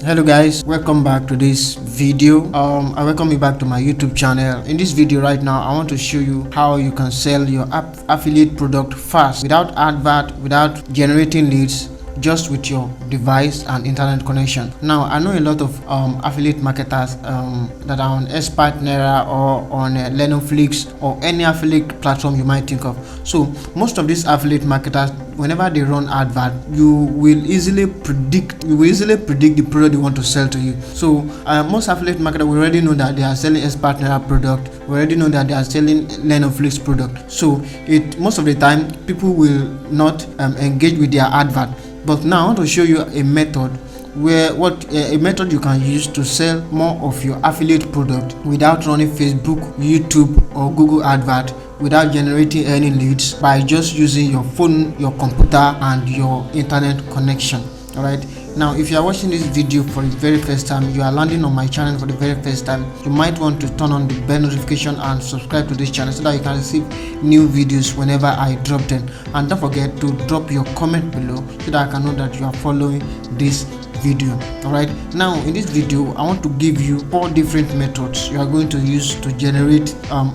Hello guys, welcome back to this video. I welcome you back to my YouTube channel. In this video right now, I want to show you how you can sell your affiliate product fast without advert, without generating leads, just with your device and internet connection. Now I know a lot of affiliate marketers that are on Expert Naira or on Lenoflix or any affiliate platform you might think of. So most of these affiliate marketers, whenever they run advert, you will easily predict the product they want to sell to you. So most affiliate marketers, we already know that they are selling Expert Naira product. We already know that they are selling Lenoflix product. So most of the time people will not engage with their advert. But now I want to show you a method you can use to sell more of your affiliate product without running Facebook, YouTube or Google advert, without generating any leads, by just using your phone, your computer and your internet connection. All right, now if you are watching this video for the very first time, you are landing on my channel for the very first time, you might want to turn on the bell notification and subscribe to this channel so that you can receive new videos whenever I drop them. And don't forget to drop your comment below so that I can know that you are following this video. All right, now in this video I want to give you 4 different methods you are going to use to generate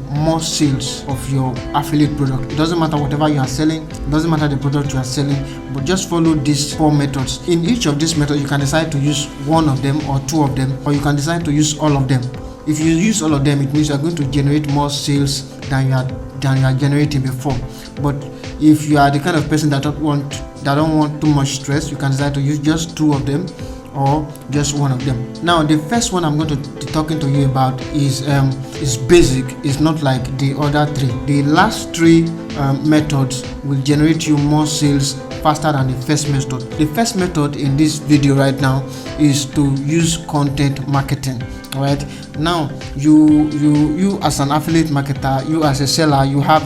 more sales of your affiliate product. It doesn't matter whatever you are selling, it doesn't matter the product you are selling, but just follow these 4 methods. In each of these methods you can decide to use one of them or 2 of them, or you can decide to use all of them. If you use all of them, it means you are going to generate more sales than you are generating before. But if you are the kind of person that don't want too much stress, you can decide to use just 2 of them or just 1 of them. Now the first one I'm going to be talking to you about is basic. It's not like the other 3. The last 3 methods will generate you more sales faster than the first method. The first method in this video right now is to use content marketing. All right, now you as an affiliate marketer, you as a seller, you have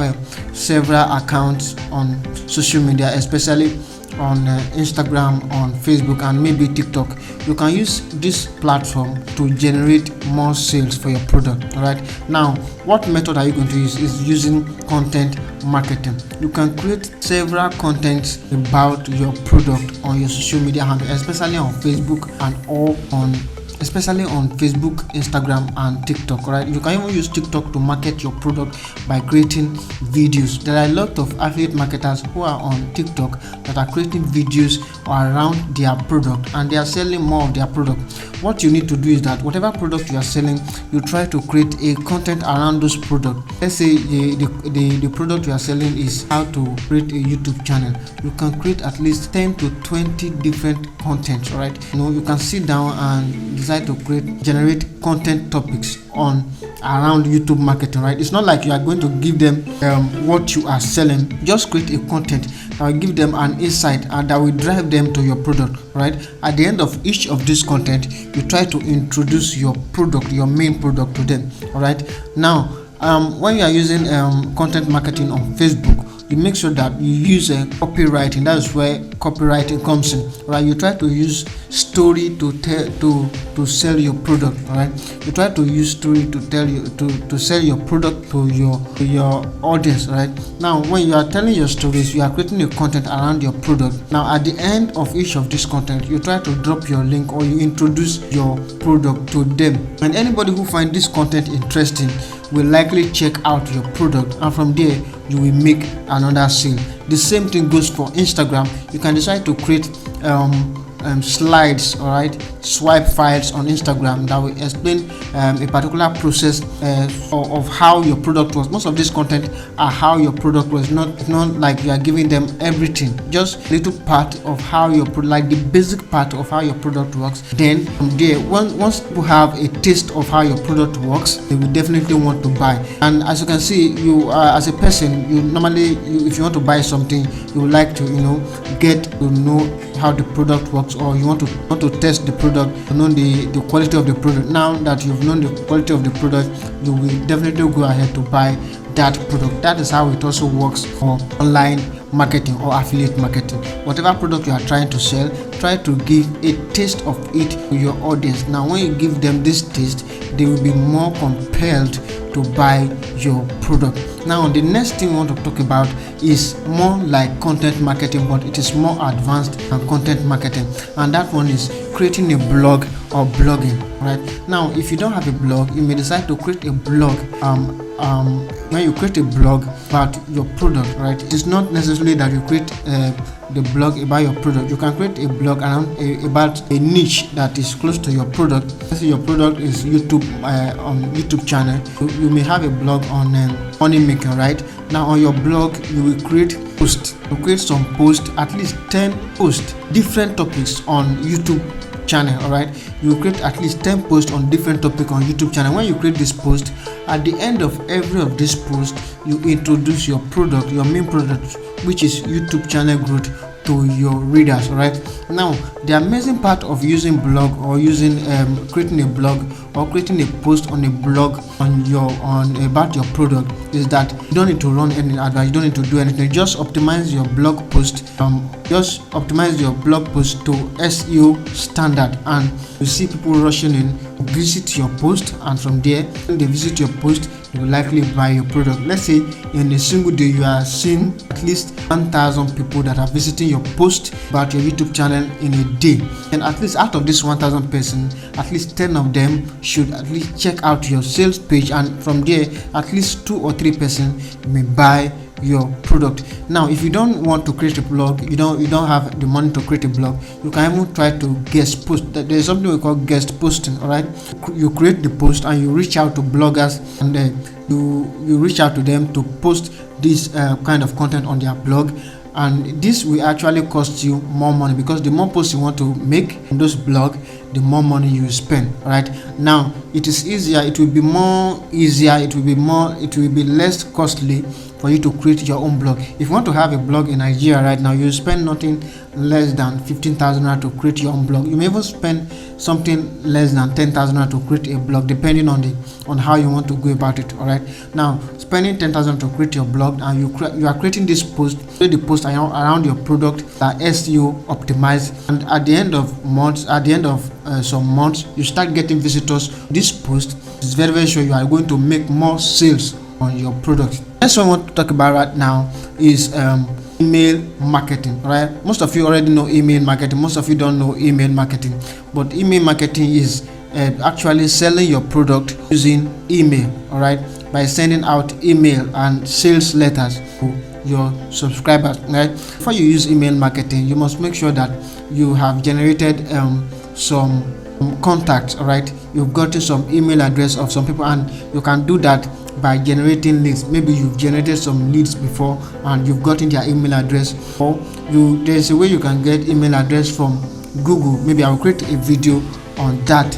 several accounts on social media, especially on Instagram, on Facebook and maybe TikTok. You can use this platform to generate more sales for your product. All right, now what method are you going to use? Is using content marketing. You can create several contents about your product on your social media handle, especially on Facebook especially on Facebook, Instagram and TikTok. Right, you can even use TikTok to market your product by creating videos. There are a lot of affiliate marketers who are on TikTok that are creating videos around their product and they are selling more of their product. What you need to do is that whatever product you are selling, you try to create a content around those products. Let's say the product you are selling is how to create a YouTube channel. You can create at least 10 to 20 different contents. All right, you can sit down and decide to generate content topics around YouTube marketing. Right, it's not like you are going to give them what you are selling. Just create a content that will give them an insight and that will drive them to your product. Right, at the end of each of this content, you try to introduce your product, your main product, to them. All right, now when you are using content marketing on Facebook, you make sure that you use copywriting. That is where copywriting comes in. Right, you try to use story to sell your product. All right, you try to use story to sell your product to your audience. Right, now when you are telling your stories, you are creating a content around your product. Now at the end of each of this content, you try to drop your link or you introduce your product to them, and anybody who finds this content interesting will likely check out your product, and from there you will make another sale. The same thing goes for Instagram. You can decide to create slides, all right, swipe files on Instagram that will explain a particular process of how your product was. Most of this content are how your product was, not like you are giving them everything, just little part of how your product, like the basic part of how your product works. Then from there, once people have a taste of how your product works, they will definitely want to buy. And as you can see, you as a person, you normally, if you want to buy something, you would like to get to know how the product works, or you want to test the product, to know the quality of the product. Now that you've known the quality of the product, you will definitely go ahead to buy that product. That is how it also works for online marketing or affiliate marketing. Whatever product you are trying to sell, try to give a taste of it to your audience. Now when you give them this taste, they will be more compelled to buy your product. Now the next thing we want to talk about is more like content marketing, but it is more advanced than content marketing, and that one is creating a blog or blogging. Right now, if you don't have a blog, you may decide to create a blog. When you create a blog about your product, right, it is not necessarily that you create the blog about your product. You can create a blog around about a niche that is close to your product. Let's say your product is YouTube, on YouTube channel. You may have a blog on money making. Right now, on your blog, you will create posts. You create some posts, at least 10 posts, different topics on YouTube channel. All right, you create at least 10 posts on different topic on YouTube channel. When you create this post, at the end of every of this post, you introduce your product, your main product, which is YouTube channel growth, to your readers. All right, now the amazing part of using blog or using creating a blog or creating a post on a blog on about your product is that you don't need to run any advert. You don't need to do anything. Just optimize your blog post. Just optimize your blog post to SEO standard, and you see people rushing in, visit your post, and from there, when they visit your post, they will likely buy your product. Let's say in a single day you are seeing at least 1,000 people that are visiting your post about your YouTube channel in a day, and at least out of this 1,000 person, at least 10 of them should at least check out your sales page, and from there at least 2 or 3 person may buy your product. Now, if you don't want to create a blog, you don't have the money to create a blog, you can even try to guest post. There's something we call guest posting. All right, you create the post and you reach out to bloggers, and you reach out to them to post this kind of content on their blog, and this will actually cost you more money, because the more posts you want to make on those blog, the more money you spend. All right, now it is easier, it will be more easier, it will be less costly for you to create your own blog. If you want to have a blog in Nigeria right now, you spend nothing less than 15,000 naira to create your own blog. You may even spend something less than 10,000 naira to create a blog, depending on how you want to go about it. All right, now spending 10,000 to create your blog, and you are creating this post, create the post around your product that SEO optimized, and at the end of some months, you start getting visitors. This post is very, very sure you are going to make more sales on your product. Next one I want to talk about right now is email marketing. Right, most of you already know email marketing, most of you don't know email marketing, but email marketing is actually selling your product using email. All right, by sending out email and sales letters to your subscribers. Right, before you use email marketing, you must make sure that you have generated some contacts. All right, you've gotten some email address of some people, and you can do that by generating leads. Maybe you've generated some leads before and you've gotten their email address, or there's a way you can get email address from Google. Maybe I'll create a video on that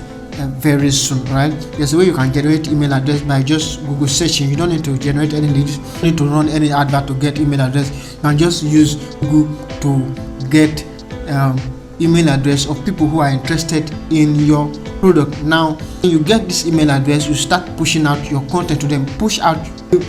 very soon. Right, there's a way you can generate email address by just Google searching. You don't need to generate any leads, you don't need to run any advert to get email address. You can just use Google to get email address of people who are interested in your product. Now, when you get this email address, you start pushing out your content to them. Push out.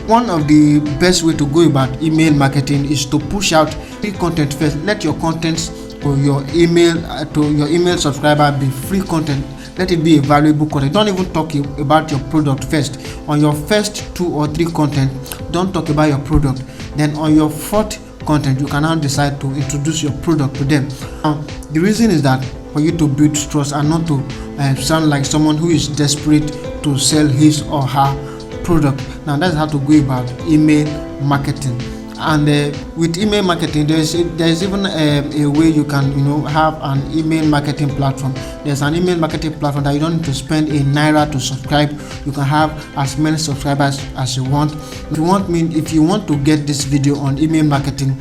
One of the best way to go about email marketing is to push out free content first. Let your contents to your email subscriber be free content. Let it be a valuable content. Don't even talk about your product first. On your first 2 or 3 content, don't talk about your product. Then on your 4th content, you can now decide to introduce your product to them. Now, the reason is that for you to build trust and not to sound like someone who is desperate to sell his or her product. Now, that's how to go about email marketing. And with email marketing, there's even a way you can have an email marketing platform. There's an email marketing platform that you don't need to spend a naira to subscribe. You can have as many subscribers as you want. If you want to get this video on email marketing,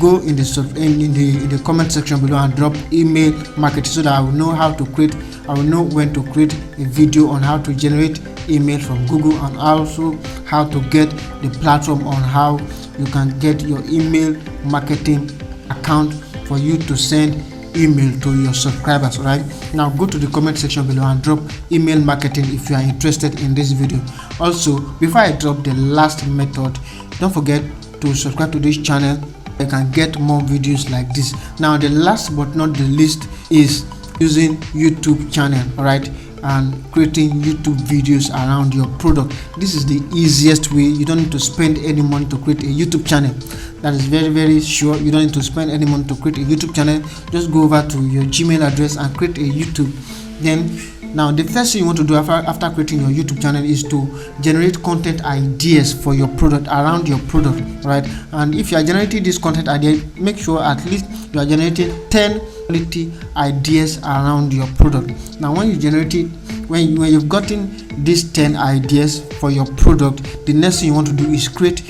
go in the comment section below and drop email marketing, so that I will know when to create a video on how to generate email from Google, and also how to get the platform on how you can get your email marketing account for you to send email to your subscribers. Right, now go to the comment section below and drop email marketing if you are interested in this video. Also, before I drop the last method, don't forget to subscribe to this channel. You can get more videos like this. Now, the last but not the least is using YouTube channel. All right, and creating YouTube videos around your product. This is the easiest way. You don't need to spend any money to create a YouTube channel. That is very sure. You don't need to spend any money to create a YouTube channel. Just go over to your Gmail address and create a YouTube. Then now the first thing you want to do after creating your YouTube channel is to generate content ideas for your product, around your product, right? And if you are generating this content idea, make sure at least you are generating 10 quality ideas around your product. Now when you generate it, when you've gotten these 10 ideas for your product, the next thing you want to do is create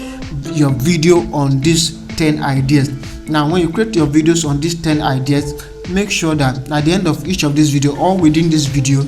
your video on these 10 ideas. Now when you create your videos on these 10 ideas, make sure that at the end of each of this video or within this video,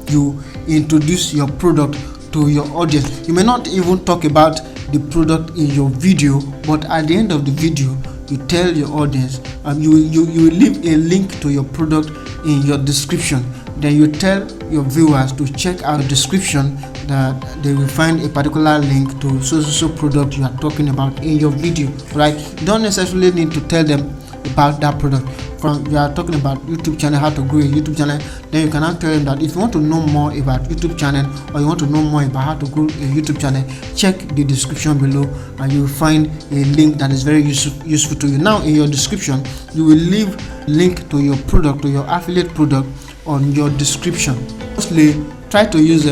you introduce your product to your audience. You may not even talk about the product in your video, but at the end of the video, you tell your audience, you leave a link to your product in your description. Then you tell your viewers to check out the description, that they will find a particular link to so product you are talking about in your video, right? You don't necessarily need to tell them about that product. From you are talking about YouTube channel, how to grow a YouTube channel, then you can now tell them that if you want to know more about YouTube channel, or you want to know more about how to grow a YouTube channel, check the description below and you will find a link that is very useful to you. Now in your description, you will leave link to your product, to your affiliate product on your description. Mostly try to use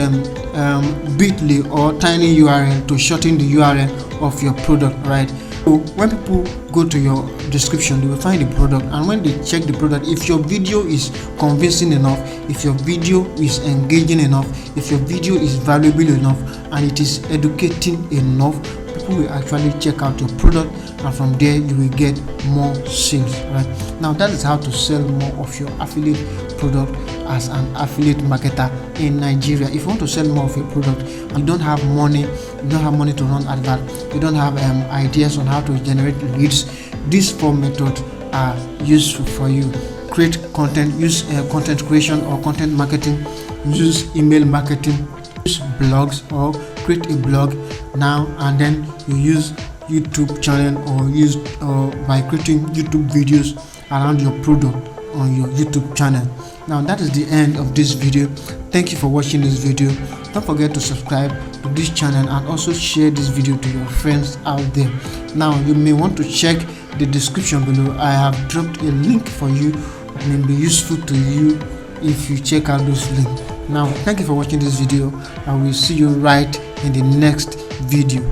bit.ly or tiny URL to shorten the URL of your product, right? So when people go to your description, they will find the product, and when they check the product, if your video is convincing enough, if your video is engaging enough, if your video is valuable enough, and it is educating enough, people will actually check out your product, and from there you will get more sales, right? Now that is how to sell more of your affiliate product as an affiliate marketer in Nigeria. If you want to sell more of your product and you don't have money, to run advert, you don't have ideas on how to generate leads, these 4 methods are useful for you. Create content, use content creation or content marketing, use email marketing, use blogs or create a blog now, and then you use YouTube channel or by creating YouTube videos around your product on your YouTube channel. Now that is the end of this video. Thank you for watching this video. Don't forget to subscribe to this channel and also share this video to your friends out there. Now you may want to check the description below. I have dropped a link for you. It may be useful to you if you check out those links. Now thank you for watching this video. I will see you right in the next video.